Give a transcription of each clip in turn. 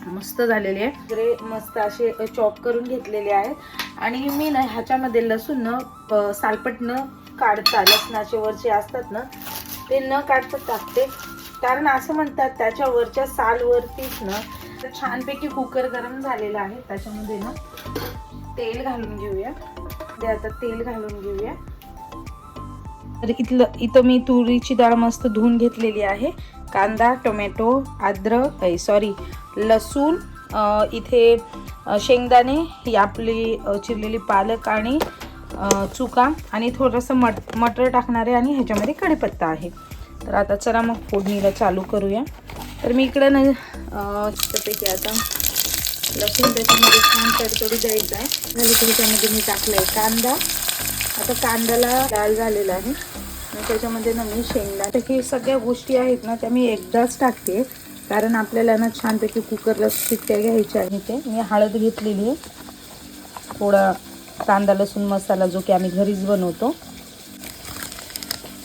मस्त झालेली आहे. वगैरे मस्त असे चॉप करून घेतलेले आहेत आणि मी ना ह्याच्यामध्ये लसूण न सालपट न काढता, लसणाचे वरचे असतात ना ते न काढता टाकते, कारण असं म्हणतात त्याच्या वरच्या सालवरतीच ना छानपैकी कुकर गरम झालेला आहे. त्याच्यामध्ये ना तेल घालून घेऊया. ते आता तेल घालून घेऊया. तर इथं मी तुरीची डाळ मस्त धुवून घेतलेली आहे. कांदा, टोमॅटो, अद्रक लसूण, इथे शेंगदाणे, ही आपली चिरलेली पालक आणि चुका आणि थोडंसं मटर टाकणार आहे आणि ह्याच्यामध्ये कढीपत्ता आहे. तर आता चला मग फोडणीला चालू करूया. तर मी इकडं ना त्यापैकी आता लसूण त्याच्यामध्ये छान तडतडू द्यायचं आहे. झालं की त्याच्यामध्ये मी टाकलं आहे कांदा. आता कांद्याला लाल झालेला आहे आणि त्याच्यामध्ये ना मी शेंगदाणे, हे सगळ्या गोष्टी आहेत ना त्या मी एकदाच टाकते, कारण आपल्याला ना छानपैकी कुकरला शिट्ट्या घ्यायच्या आहे. ते मी हळद घेतलेली आहे, थोडा कांदा लसूण मसाला जो की आम्ही घरीच बनवतो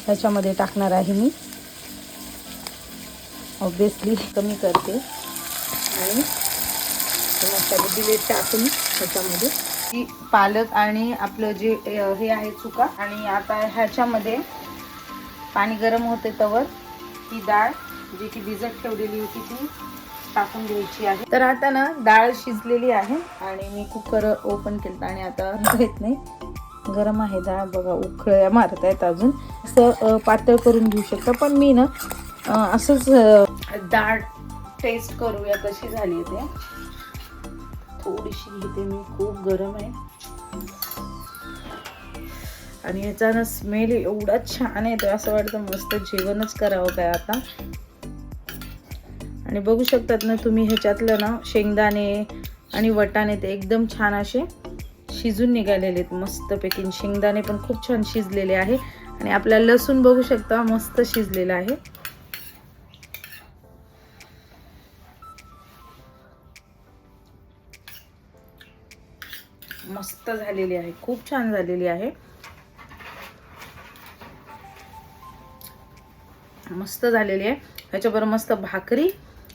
त्याच्यामध्ये टाकणार आहे मी. ऑब्वियसली कमी करते आणि मसाले दिले टाकून त्याच्यामध्ये पालक आणि आपलं जे हे आहे चुका. आणि आता ह्याच्यामध्ये पाणी गरम होते तवर ती डाळ जी की भिजत ठेवलेली होती ती टाकून द्यायची आहे. तर आता ना डाळ शिजलेली आहे आणि मी कुकर ओपन केलं आणि आता येत नाही, गरम आहे डाळ बघा, उकळ्या मारत आहेत अजून. असं पातळ करून घेऊ शकता, पण मी ना असंच डाळ टेस्ट करूया कशी झाली ते. थोडीशी घेते मी, खूप गरम आहे आणि याचा ना स्मेल एवढा छान येतो, असं वाटतं मस्त जेवणच करावं काय आता. आणि बघू शकतात ना तुम्ही ह्याच्यातलं ना शेंगदाणे आणि वटाणे ते एकदम छान असे शिजून निघालेले आहेत मस्तपैकी. शेंगदाणे पण खूप छान शिजलेले आहे आणि आपला लसूण बघू शकता मस्त शिजलेला आहे. मस्त झालेली आहे, खूप छान झालेली आहे, मस्त झालेली आहे. ह्याच्याबरोबर मस्त भाकरी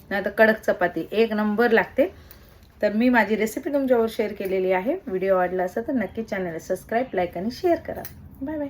नाही तर कडक चपाती एक नंबर लागते. तर मी माझी रेसिपी तुमच्यावर शेअर केलेली आहे. व्हिडिओ आवडला असेल तर नक्की चॅनलला सबस्क्राईब, लाईक आणि शेअर करा. Bye bye.